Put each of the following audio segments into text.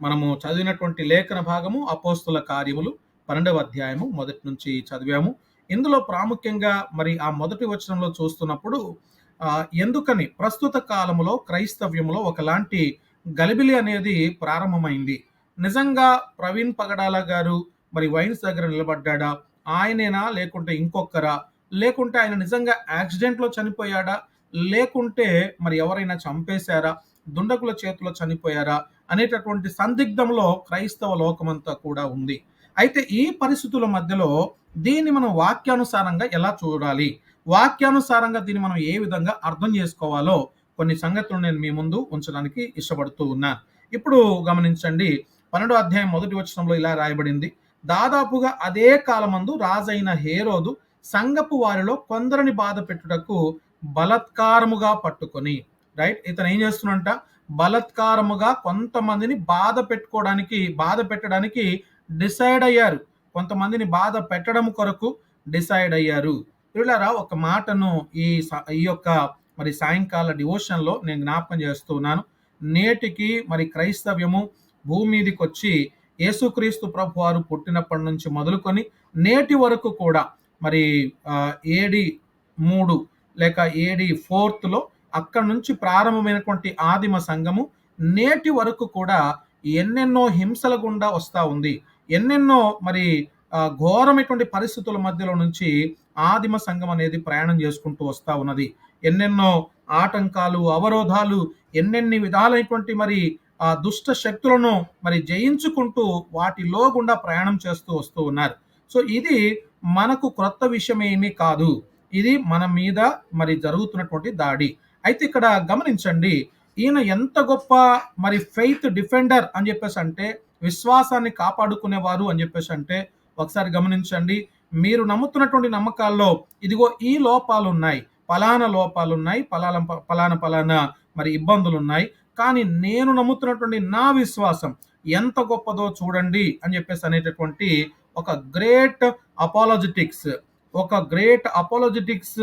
మనము చదివినటువంటి లేఖన భాగము అపోస్తుల కార్యములు 12వ అధ్యాయము మొదటి నుంచి చదివాము. ఇందులో ప్రాముఖ్యంగా మరి ఆ మొదటి వచనంలో చూస్తున్నప్పుడు ఎందుకని ప్రస్తుత కాలములో క్రైస్తవ్యములో ఒకలాంటి గలిబిలి అనేది ప్రారంభమైంది. నిజంగా ప్రవీణ్ పగడాల గారు మరి వైన్స్ దగ్గర నిలబడ్డాడా, ఆయనేనా లేకుంటే ఇంకొకరా, లేకుంటే ఆయన నిజంగా యాక్సిడెంట్లో చనిపోయాడా, లేకుంటే మరి ఎవరైనా చంపేశారా, దుండగుల చేతిలో చనిపోయారా అనేటటువంటి సందిగ్ధంలో క్రైస్తవ లోకమంతా కూడా ఉంది. అయితే ఈ పరిస్థితుల మధ్యలో దీన్ని మనం వాక్యానుసారంగా ఎలా చూడాలి, వాక్యానుసారంగా దీన్ని మనం ఏ విధంగా అర్థం చేసుకోవాలో కొన్ని సంగతులు నేను మీ ముందు ఉంచడానికి ఇష్టపడుతూ ఉన్నాను. ఇప్పుడు గమనించండి, 12వ అధ్యాయం మొదటి వచనంలో ఇలా రాయబడింది, దాదాపుగా అదే కాలమందు రాజైన హేరోదు సంఘపు వారిలో కొందరిని బాధ పెట్టుటకు బలత్కారముగా పట్టుకొని, రైట్, ఇతను ఏం చేస్తున్నంట, బలత్కారముగా కొంతమందిని బాధ పెట్టడానికి డిసైడ్ అయ్యారు. కొంతమందిని బాధ పెట్టడం కొరకు డిసైడ్ అయ్యారు. వీళ్ళారా ఒక మాటను ఈ యొక్క మరి సాయంకాల డివోషన్లో నేను జ్ఞాపకం చేస్తూ ఉన్నాను. నేటికి మరి క్రైస్తవ్యము భూమి మీదకి వచ్చి యేసుక్రీస్తు ప్రభు వారు పుట్టినప్పటి నుంచి మొదలుకొని నేటి వరకు కూడా మరి ఏడి 3 లేక ఏడి 4లో అక్కడ నుంచి ప్రారంభమైనటువంటి ఆదిమ సంఘము నేటి వరకు కూడా ఎన్నెన్నో హింసల గుండా వస్తూ ఉంది. ఎన్నెన్నో మరి ఘోరమైనటువంటి పరిస్థితుల మధ్యలో నుంచి ఆదిమ సంఘం అనేది ప్రయాణం చేసుకుంటూ వస్తూ ఉన్నది. ఎన్నెన్నో ఆటంకాలు, అవరోధాలు, ఎన్నెన్ని విధాలైనటువంటి మరి దుష్ట శక్తులను మరి జయించుకుంటూ వాటిలో గుండా ప్రయాణం చేస్తూ వస్తూ ఉన్నారు. సో ఇది మనకు క్రొత్త విషయం ఏమీ కాదు. ఇది మన మీద మరి జరుగుతున్నటువంటి దాడి. అయితే ఇక్కడ గమనించండి, ఈయన ఎంత గొప్ప మరి ఫెయిత్ డిఫెండర్ అని చెప్పేసి అంటే, విశ్వాసాన్ని కాపాడుకునేవారు అని చెప్పేసి అంటే, ఒకసారి గమనించండి, మీరు నమ్ముతున్నటువంటి నమ్మకాల్లో ఇదిగో ఈ లోపాలు ఉన్నాయి, పలానా లోపాలు ఉన్నాయి, పలానా మరి ఇబ్బందులు ఉన్నాయి, కానీ నేను నమ్ముతున్నటువంటి నా విశ్వాసం ఎంత గొప్పదో చూడండి అని చెప్పేసి అనేటటువంటి ఒక గ్రేట్ అపాలజెటిక్స్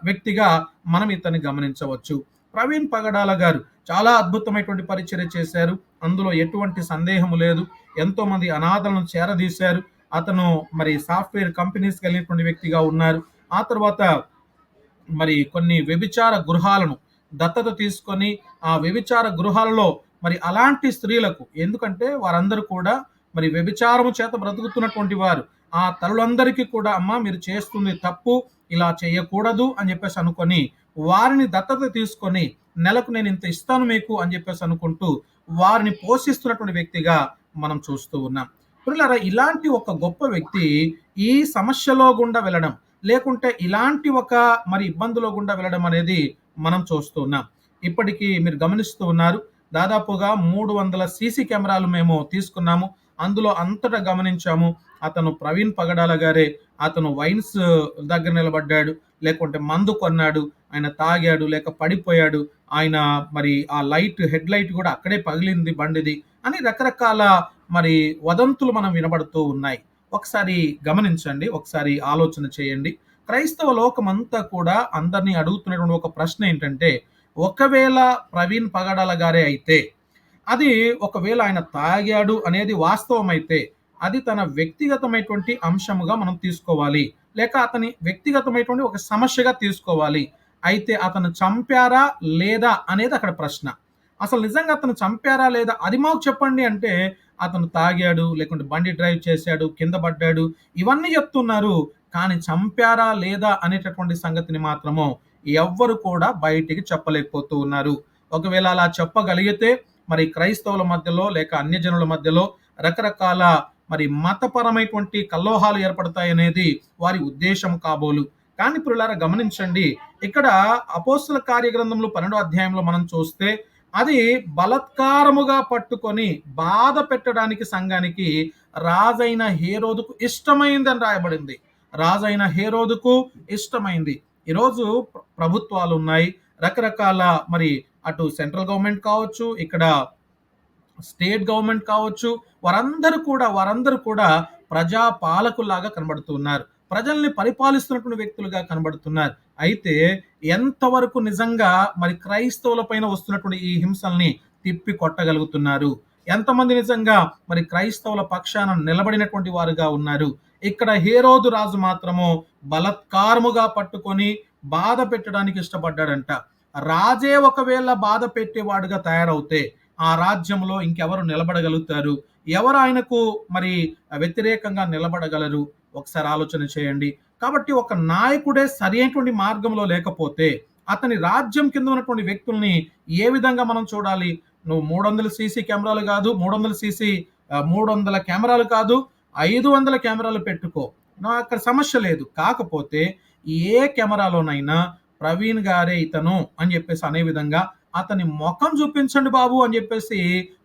వ్యక్తిగా మనం ఇతన్ని గమనించవచ్చు. ప్రవీణ్ పగడాల గారు చాలా అద్భుతమైనటువంటి పరిచర్య చేశారు, అందులో ఎటువంటి సందేహము లేదు. ఎంతో మంది అనాథలను చేరదీశారు. అతను మరి సాఫ్ట్వేర్ కంపెనీస్కి వెళ్ళినటువంటి వ్యక్తిగా ఉన్నారు. ఆ తర్వాత మరి కొన్ని వ్యభిచార గృహాలను దత్తత తీసుకొని ఆ వ్యభిచార గృహాలలో మరి అలాంటి స్త్రీలకు, ఎందుకంటే వారందరూ కూడా మరి వ్యభిచారము చేత బ్రతుకుతున్నటువంటి వారు, ఆ తల్లులందరికీ కూడా అమ్మ మీరు చేస్తుంది తప్పు, ఇలా చేయకూడదు అని చెప్పేసి అనుకొని వారిని దత్తత తీసుకొని నెలకు నేను ఇంత ఇస్తాను మీకు అని చెప్పేసి అనుకుంటూ వారిని పోషిస్తున్నటువంటి వ్యక్తిగా మనం చూస్తూ ఉన్నాం. పిల్లలారా, ఇలాంటి ఒక గొప్ప వ్యక్తి ఈ సమస్యలో గుండా వెళ్ళడం, లేకుంటే ఇలాంటి ఒక మరి ఇబ్బందులో గుండా వెళ్ళడం అనేది మనం చూస్తూ ఉన్నాం. ఇప్పటికీ మీరు గమనిస్తూ ఉన్నారు, దాదాపుగా 300 సీసీ కెమెరాలు మేము తీసుకున్నాము. అందులో అంతటా గమనించాము, అతను ప్రవీణ్ పగడాల గారే. అతను వైన్స్ దగ్గర నిలబడ్డాడు, లేకుంటే మందు కొన్నాడు, ఆయన తాగాడు, లేక పడిపోయాడు, ఆయన మరి ఆ హెడ్ లైట్ కూడా అక్కడే పగిలింది బండిది అని రకరకాల మరి వదంతులు మనం వినబడుతూ ఉన్నాయి. ఒకసారి గమనించండి, ఒకసారి ఆలోచన చేయండి. క్రైస్తవ లోకమంతా కూడా అందరినీ అడుగుతున్నటువంటి ఒక ప్రశ్న ఏంటంటే, ఒకవేళ ప్రవీణ్ పగడాల గారే అయితే, అది ఒకవేళ ఆయన తాగాడు అనేది వాస్తవమైతే అది తన వ్యక్తిగతమైనటువంటి అంశముగా మనం తీసుకోవాలి, లేక అతని వ్యక్తిగతమైనటువంటి ఒక సమస్యగా తీసుకోవాలి. అయితే అతను చంపారా లేదా అనేది అక్కడ ప్రశ్న. అసలు నిజంగా అతను చంపారా లేదా అది మాకు చెప్పండి అంటే, అతను తాగాడు, లేకుంటే బండి డ్రైవ్ చేశాడు, కింద పడ్డాడు, ఇవన్నీ చెప్తున్నారు. కానీ చంపారా లేదా అనేటటువంటి సంగతిని మాత్రము ఎవ్వరు కూడా బయటికి చెప్పలేకపోతూ ఉన్నారు. ఒకవేళ అలా చెప్పగలిగితే మరి క్రైస్తవుల మధ్యలో లేక అన్యజనుల మధ్యలో రకరకాల మరి మతపరమైనటువంటి కల్లోహాలు ఏర్పడతాయనేది వారి ఉద్దేశం కాబోలు. కానీ పిల్లలారా గమనించండి, ఇక్కడ అపోస్తల కార్యగ్రంథంలో 12వ అధ్యాయంలో మనం చూస్తే అది బలత్కారముగా పట్టుకొని బాధ పెట్టడానికి సంఘానికి రాజైన హేరోదుకు ఇష్టమైందని రాయబడింది. రాజైన హేరోదుకు ఇష్టమైంది. ఈరోజు ప్రభుత్వాలు ఉన్నాయి, రకరకాల మరి అటు సెంట్రల్ గవర్నమెంట్ కావచ్చు, ఇక్కడ స్టేట్ గవర్నమెంట్ కావచ్చు, వారందరూ కూడా ప్రజా పాలకుల్లాగా కనబడుతున్నారు, ప్రజల్ని పరిపాలిస్తున్నటువంటి వ్యక్తులుగా కనబడుతున్నారు. అయితే ఎంతవరకు నిజంగా మరి క్రైస్తవుల పైన వస్తున్నటువంటి ఈ హింసల్ని తిప్పి కొట్టగలుగుతున్నారు, ఎంతమంది నిజంగా మరి క్రైస్తవుల పక్షాన నిలబడినటువంటి వారుగా ఉన్నారు. ఇక్కడ హేరోదు రాజు మాత్రము బలత్కారముగా పట్టుకొని బాధ పెట్టడానికి ఇష్టపడ్డాడంట. రాజే ఒకవేళ బాధ పెట్టేవాడుగా తయారవుతే ఆ రాజ్యంలో ఇంకెవరు నిలబడగలుగుతారు? ఎవరు ఆయనకు మరి వ్యతిరేకంగా నిలబడగలరు? ఒకసారి ఆలోచన చేయండి. కాబట్టి ఒక నాయకుడే సరైనటువంటి మార్గంలో లేకపోతే అతని రాజ్యం కింద ఉన్నటువంటి వ్యక్తుల్ని ఏ విధంగా మనం చూడాలి? నువ్వు 300 సీసీ కెమెరాలు కాదు, 300 కెమెరాలు కాదు, 500 కెమెరాలు పెట్టుకో, నా అక్కడ సమస్య లేదు. కాకపోతే ఏ కెమెరాలోనైనా ప్రవీణ్ గారే ఇతను అని చెప్పేసి అనే విధంగా అతని ముఖం చూపించండి బాబు అని చెప్పేసి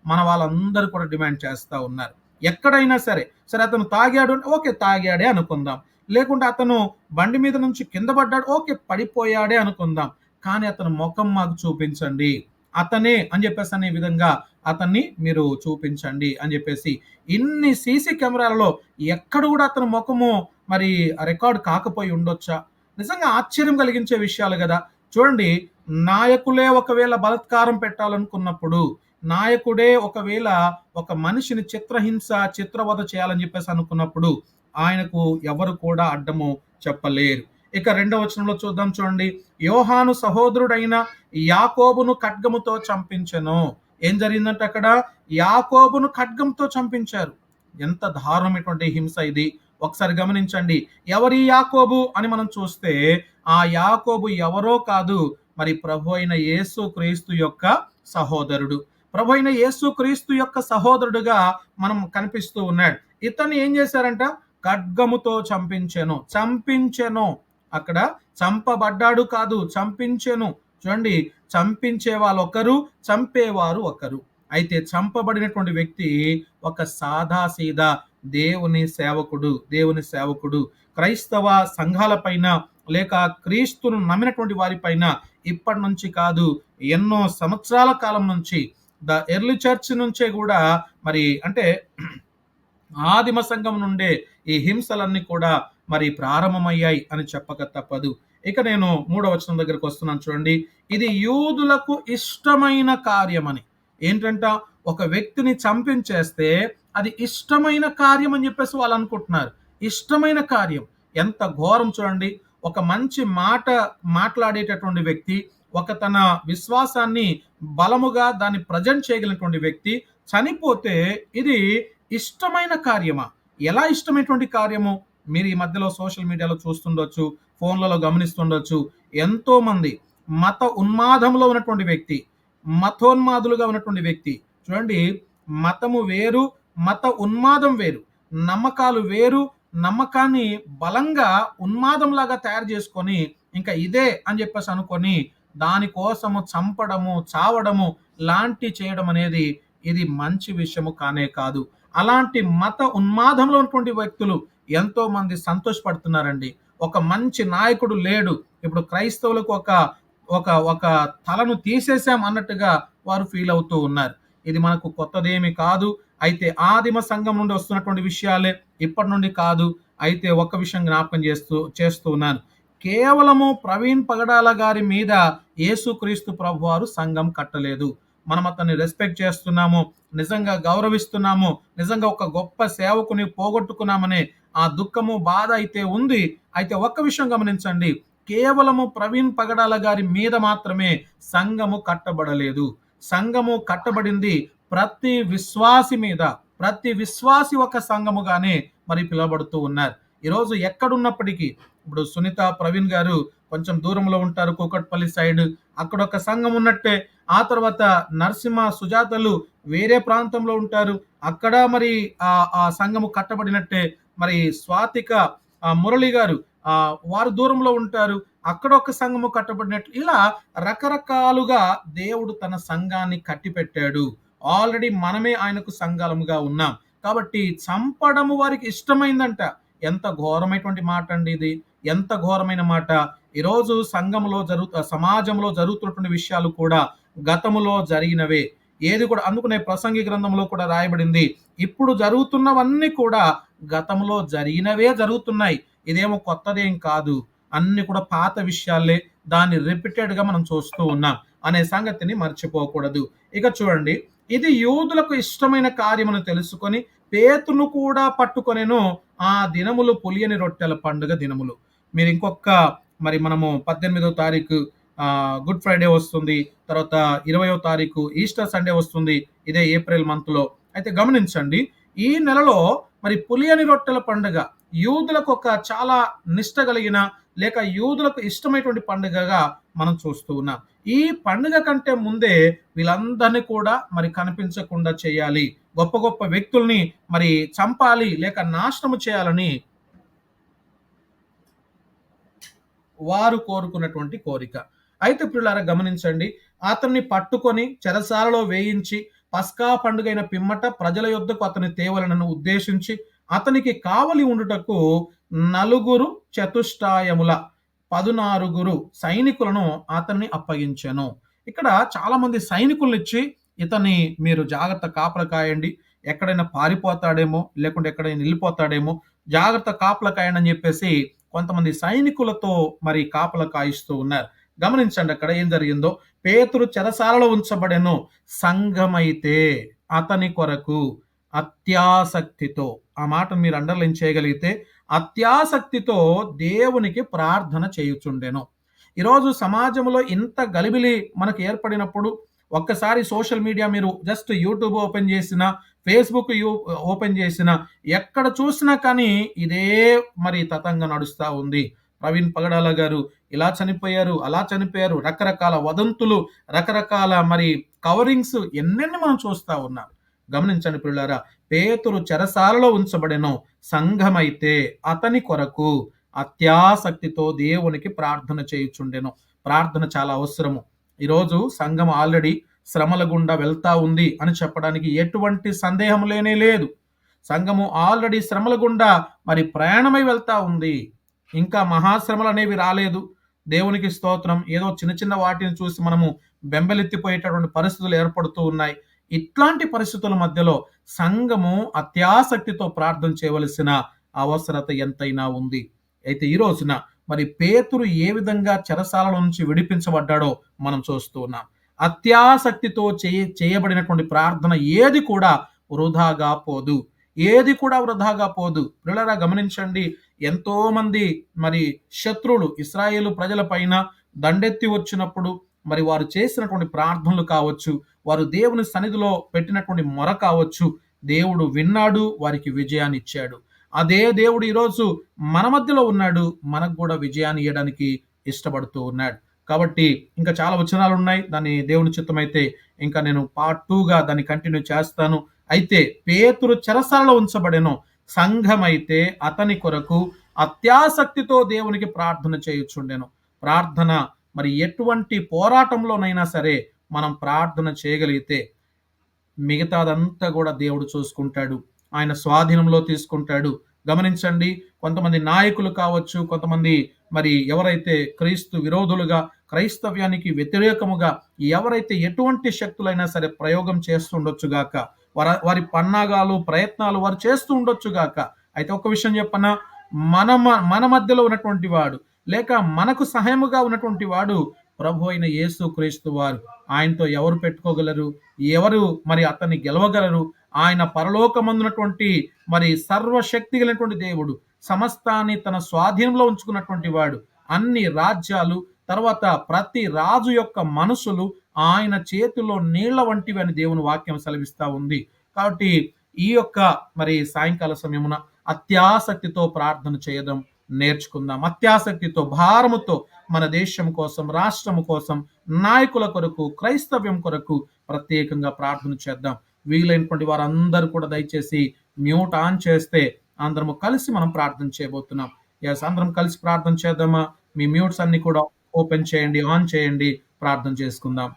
మన వాళ్ళందరూ కూడా డిమాండ్ చేస్తా ఉన్నారు. ఎక్కడైనా సరే, సరే అతను తాగాడు అంటే ఓకే తాగాడే అనుకుందాం, లేకుంటే అతను బండి మీద నుంచి కింద పడ్డాడు, ఓకే పడిపోయాడే అనుకుందాం, కానీ అతను ముఖం మాకు చూపించండి, అతనే అని చెప్పేసి అనే విధంగా అతన్ని మీరు చూపించండి అని చెప్పేసి ఇన్ని సీసీ కెమెరాలలో ఎక్కడ కూడా అతని ముఖము మరి రికార్డ్ కాకపోయి ఉండొచ్చా? నిజంగా ఆశ్చర్యం కలిగించే విషయాలు కదా. చూడండి, నాయకులే ఒకవేళ బలాత్కారం పెట్టాలనుకున్నప్పుడు, నాయకుడే ఒకవేళ ఒక మనిషిని చిత్రహింస చిత్రవధ చేయాలని చెప్పేసి అనుకున్నప్పుడు ఆయనకు ఎవరు కూడా అడ్డము చెప్పలేరు. ఇక 2వ వచనంలో చూద్దాం, చూడండి. యోహాను సహోదరుడైన యాకోబును ఖడ్గముతో చంపించెను. ఏం జరిగిందంటే అక్కడ యాకోబును ఖడ్గంతో చంపించారు. ఎంత దారుణమైనటువంటి హింస ఇది. ఒకసారి గమనించండి. ఎవరి యాకోబు అని మనం చూస్తే ఆ యాకోబు ఎవరో కాదు, మరి ప్రభు అయిన యేసు క్రీస్తు యొక్క సహోదరుడు. ప్రభు అయిన యేసు క్రీస్తు యొక్క సహోదరుడుగా మనం కనిపిస్తూ ఉన్నాడు. ఇతన్ని ఏం చేశారంట? ఖడ్గముతో చంపించెను. అక్కడ చంపబడ్డాడు కాదు, చంపించెను. చూడండి, చంపించే వాళ్ళు ఒకరు, చంపేవారు ఒకరు. అయితే చంపబడినటువంటి వ్యక్తి ఒక సాదాసీదా దేవుని సేవకుడు. క్రైస్తవ సంఘాల పైన లేక క్రీస్తును నమ్మినటువంటి వారి పైన ఇప్పటి నుంచి కాదు, ఎన్నో సంవత్సరాల కాలం నుంచి, ద ఎర్లీ చర్చ్ నుంచే కూడా మరి అంటే ఆదిమ సంఘం నుండే ఈ హింసలన్నీ కూడా మరి ప్రారంభమయ్యాయి అని చెప్పక తప్పదు. ఇక నేను 3వ వచనం దగ్గరకు వస్తున్నాను, చూడండి. ఇది యూదులకు ఇష్టమైన కార్యమని. ఏంటంట? ఒక వ్యక్తిని చంపించేస్తే అది ఇష్టమైన కార్యం అని చెప్పేసి వాళ్ళు అనుకుంటున్నారు. ఇష్టమైన కార్యం ఎంత ఘోరం చూడండి. ఒక మంచి మాట మాట్లాడేటటువంటి వ్యక్తి, ఒక తన విశ్వాసాన్ని బలముగా దాన్ని ప్రజెంట్ చేయగలిగినటువంటి వ్యక్తి చనిపోతే ఇది ఇష్టమైన కార్యమా? ఎలా ఇష్టమైనటువంటి కార్యము? మీరు ఈ మధ్యలో సోషల్ మీడియాలో చూస్తుండొచ్చు, ఫోన్లలో గమనిస్తుండొచ్చు. ఎంతో మంది మత ఉన్మాదంలో ఉన్నటువంటి వ్యక్తి, మతోన్మాదులుగా ఉన్నటువంటి వ్యక్తి, చూడండి, మతము వేరు, మత ఉన్మాదం వేరు, నమ్మకాలు వేరు. నమ్మకాన్ని బలంగా ఉన్మాదంలాగా తయారు చేసుకొని ఇంకా ఇదే అని చెప్పేసి అనుకొని దానికోసము చంపడము, చావడము లాంటి చేయడం అనేది ఇది మంచి విషయము కానే కాదు. అలాంటి మత ఉన్మాదంలో ఉన్నటువంటి వ్యక్తులు ఎంతో మంది సంతోషపడుతున్నారండి. ఒక మంచి నాయకుడు లేడు, ఇప్పుడు క్రైస్తవులకు ఒక ఒక ఒక తలను తీసేసాం అన్నట్టుగా వారు ఫీల్ అవుతూ ఉన్నారు. ఇది మనకు కొత్తదేమి కాదు. అయితే ఆదిమ సంఘం నుండి వస్తున్నటువంటి విషయాలే, ఇప్పటి నుండి కాదు. అయితే ఒక విషయం జ్ఞాపకం చేస్తూ ఉన్నాను. కేవలము ప్రవీణ్ పగడాల గారి మీద యేసుక్రీస్తు ప్రభు వారు సంఘం కట్టలేదు. మనం అతన్ని రెస్పెక్ట్ చేస్తున్నాము, నిజంగా గౌరవిస్తున్నాము, నిజంగా ఒక గొప్ప సేవకుని పోగొట్టుకున్నామనే ఆ దుఃఖము, బాధ అయితే ఉంది. అయితే ఒక్క విషయం గమనించండి, కేవలము ప్రవీణ్ పగడాల గారి మీద మాత్రమే సంఘము కట్టబడలేదు. సంఘము కట్టబడింది ప్రతి విశ్వాసి మీద. ప్రతి విశ్వాసి ఒక సంఘముగానే మరి పిలువబడుతూ ఉన్నారు. ఈరోజు ఎక్కడున్నప్పటికీ, ఇప్పుడు సునీత ప్రవీణ్ గారు కొంచెం దూరంలో ఉంటారు, కూకట్పల్లి సైడ్, అక్కడ ఒక సంఘం ఉన్నట్టే. ఆ తర్వాత నరసింహ సుజాతలు వేరే ప్రాంతంలో ఉంటారు, అక్కడ మరి ఆ సంఘము కట్టబడినట్టే. మరి స్వాతిక మురళి గారు వారు దూరంలో ఉంటారు, అక్కడ ఒక సంఘము కట్టబడినట్లు. ఇలా రకరకాలుగా దేవుడు తన సంఘాన్ని కట్టిపెట్టాడు. ఆల్రెడీ మనమే ఆయనకు సంఘాలముగా ఉన్నాం. కాబట్టి చంపడము వారికి ఇష్టమైందంట. ఎంత ఘోరమైనటువంటి మాట అండి ఇది, ఎంత ఘోరమైన మాట. ఈరోజు సంఘములో సమాజంలో జరుగుతున్నటువంటి విషయాలు కూడా గతములో జరిగినవే. ఏది కూడా, అందుకనే ప్రసంగి గ్రంథంలో కూడా రాయబడింది, ఇప్పుడు జరుగుతున్నవన్నీ కూడా గతంలో జరిగినవే జరుగుతున్నాయి, ఇదేమో కొత్తదేం కాదు, అన్ని కూడా పాత విషయాలే, దాన్ని రిపీటెడ్ గా మనం చూస్తూ ఉన్నాం అనే సంగతిని మర్చిపోకూడదు. ఇక చూడండి, ఇది యూదులకు ఇష్టమైన కార్యమును తెలుసుకొని పేతురును కూడా పట్టుకొనెను. ఆ దినములు పులియని రొట్టెల పండుగ దినములు. మీరు ఇంకొక మరి మనము 18వ తారీఖు గుడ్ ఫ్రైడే వస్తుంది. తర్వాత 20వ తారీఖు ఈస్టర్ సండే వస్తుంది. ఇదే ఏప్రిల్ మంత్‌లో. అయితే గమనించండి. ఈ నెలలో మరి పులియని రొట్టెల పండుగ యూదులకు ఒక చాలా నిష్ట కలిగిన లేక యూదులకు ఇష్టమైనటువంటి పండుగగా మనం చూస్తూ ఉన్నాం. ఈ పండుగ కంటే ముందే వీళ్ళందరినీ కూడా మరి కనిపించకుండా చేయాలి. గొప్ప గొప్ప వ్యక్తుల్ని మరి చంపాలి లేక నాశనము చేయాలని వారు కోరుకున్నటువంటి కోరిక. అయితే ప్రియులారా గమనించండి. అతన్ని పట్టుకొని చెరసాలలో వేయించి పస్కా పండుగైన పిమ్మట ప్రజల యొద్దకు అతని తేవలనను ఉద్దేశించి అతనికి కావలి ఉండుటకు నలుగురు చతుష్టాయముల 14 సైనికులను అతన్ని అప్పగించెను. ఇక్కడ చాలా మంది సైనికులనిచ్చి ఇతన్ని మీరు జాగ్రత్త కాపలా కాయండి. ఎక్కడైనా పారిపోతాడేమో, లేకుంటే ఎక్కడైనా ఎళ్ళిపోతాడేమో, జాగ్రత్త కాపలా కాయండి అని చెప్పేసి కొంతమంది సైనికులతో మరి కాపలా కాయిస్తూ ఉన్నారు. గమనించండి అక్కడ ఏం జరిగిందో. పేతురు చెరసాలలో ఉంచబడెను. సంఘమైతే అతని కొరకు అత్యాసక్తితో, ఆ మాటను మీరు అండర్‌లైన్ చేయగలిగితే, అత్యాసక్తితో దేవునికి ప్రార్థన చేయుచుండెను. ఈరోజు సమాజంలో ఇంత గలిబిలి మనకు ఏర్పడినప్పుడు ఒక్కసారి సోషల్ మీడియా మీరు జస్ట్ యూట్యూబ్ ఓపెన్ చేసినా, ఫేస్‌బుక్ ఓపెన్ చేసినా, ఎక్కడ చూసినా కానీ ఇదే మరి తతంగం నడుస్తా ఉంది. ప్రవీణ్ పగడాల గారు ఇలా చనిపోయారు, అలా చనిపోయారు, రకరకాల వదంతులు, రకరకాల మరి కవరింగ్స్ ఎన్నెన్ని మనం చూస్తా ఉన్నాం. గమనించండి ప్రియులారా. పేతురు చెరసాలలో ఉంచబడెను. సంఘమైతే అతని కొరకు అత్యాసక్తితో దేవునికి ప్రార్థన చేయుచుండెను. ప్రార్థన చాలా అవసరము. ఈరోజు సంఘం ఆల్రెడీ శ్రమల గుండా వెళ్తా ఉంది అని చెప్పడానికి ఎటువంటి సందేహం లేనే లేదు. సంఘము ఆల్రెడీ శ్రమల గుండా మరి ప్రయాణమై వెళ్తా ఉంది. ఇంకా మహాశ్రమలు అనేవి రాలేదు. దేవునికి స్తోత్రం. ఏదో చిన్న చిన్న వాటిని చూసి మనము బెంబెలెత్తిపోయేటటువంటి పరిస్థితులు ఏర్పడుతూ ఉన్నాయి. ఇట్లాంటి పరిస్థితుల మధ్యలో సంఘము అత్యాసక్తితో ప్రార్థన చేయవలసిన అవసరత ఎంతైనా ఉంది. అయితే ఈ రోజున మరి పేతురు ఏ విధంగా చెరసాల నుంచి విడిపించబడ్డాడో మనం చూస్తూ ఉన్నాం. అత్యాసక్తితో చేయబడినటువంటి ప్రార్థన ఏది కూడా వృధాగా పోదు. ఏది కూడా వృధాగా పోదు. ప్రియులారా గమనించండి. ఎంతో మంది మరి శత్రువులు ఇశ్రాయేలు ప్రజల పైన దండెత్తి వచ్చినప్పుడు మరి వారు చేసినటువంటి ప్రార్థనలు కావచ్చు, వారు దేవుని సన్నిధిలో పెట్టినటువంటి మొర కావచ్చు, దేవుడు విన్నాడు, వారికి విజయాన్ని ఇచ్చాడు. అదే దేవుడు ఈరోజు మన మధ్యలో ఉన్నాడు. మనకు కూడా విజయాన్ని ఇవ్వడానికి ఇష్టపడుతూ ఉన్నాడు. కాబట్టి ఇంకా చాలా వచనాలు ఉన్నాయి. దాన్ని దేవుని చిత్తమైతే ఇంకా నేను పార్ట్ 2గా దాన్ని కంటిన్యూ చేస్తాను. అయితే పేతురు చెరసాలలో ఉంచబడెను. సంఘమైతే అతని కొరకు అత్యాసక్తితో దేవునికి ప్రార్థన చేయుచుండెను. ప్రార్థన మరి ఎటువంటి పోరాటంలోనైనా సరే మనం ప్రార్థన చేయగలిగితే మిగతాదంతా కూడా దేవుడు చూసుకుంటాడు. ఆయన స్వాధీనంలో తీసుకుంటాడు. గమనించండి. కొంతమంది నాయకులు కావచ్చు, కొంతమంది మరి ఎవరైతే క్రీస్తు విరోధులుగా, క్రైస్తవ్యానికి వ్యతిరేకముగా ఎవరైతే ఎటువంటి శక్తులైనా సరే ప్రయోగం చేస్తుండొచ్చు గాక, వారి పన్నాగాలు, ప్రయత్నాలు వారు చేస్తూ ఉండొచ్చు గాక. అయితే ఒక విషయం చెప్పనా, మన మధ్యలో ఉన్నటువంటి వాడు లేక మనకు సహాయముగా ఉన్నటువంటి వాడు ప్రభు అయిన యేసు క్రీస్తు వారు. ఆయనతో ఎవరు పెట్టుకోగలరు? ఎవరు మరి అతన్ని గెలవగలరు? ఆయన పరలోకమందున్నటువంటి మరి సర్వశక్తి కలిగినటువంటి దేవుడు. సమస్తాన్ని తన స్వాధీనంలో ఉంచుకున్నటువంటి వాడు. అన్ని రాజ్యాలు, తర్వాత ప్రతి రాజు యొక్క మనసులు ఆయన చేతిలో నీళ్ల వంటివి అని దేవుని వాక్యం సెలవిస్తా ఉంది. కాబట్టి ఈ యొక్క మరి సాయంకాల సమయమున అత్యాసక్తితో ప్రార్థన చేయడం నేర్చుకుందాం. అత్యాసక్తితో, భారముతో మన దేశం కోసం, రాష్ట్రం కోసం, నాయకుల కొరకు, క్రైస్తవ్యం కొరకు ప్రత్యేకంగా ప్రార్థన చేద్దాం. వీలైనటువంటి వారందరూ కూడా దయచేసి మ్యూట్ ఆన్ చేస్తే అందరము కలిసి మనం ప్రార్థన చేయబోతున్నాం. అందరం కలిసి ప్రార్థన చేద్దామా? మీ మ్యూట్స్ అన్ని కూడా ఓపెన్ చేయండి, ఆన్ చేయండి, ప్రార్థన చేసుకుందాం.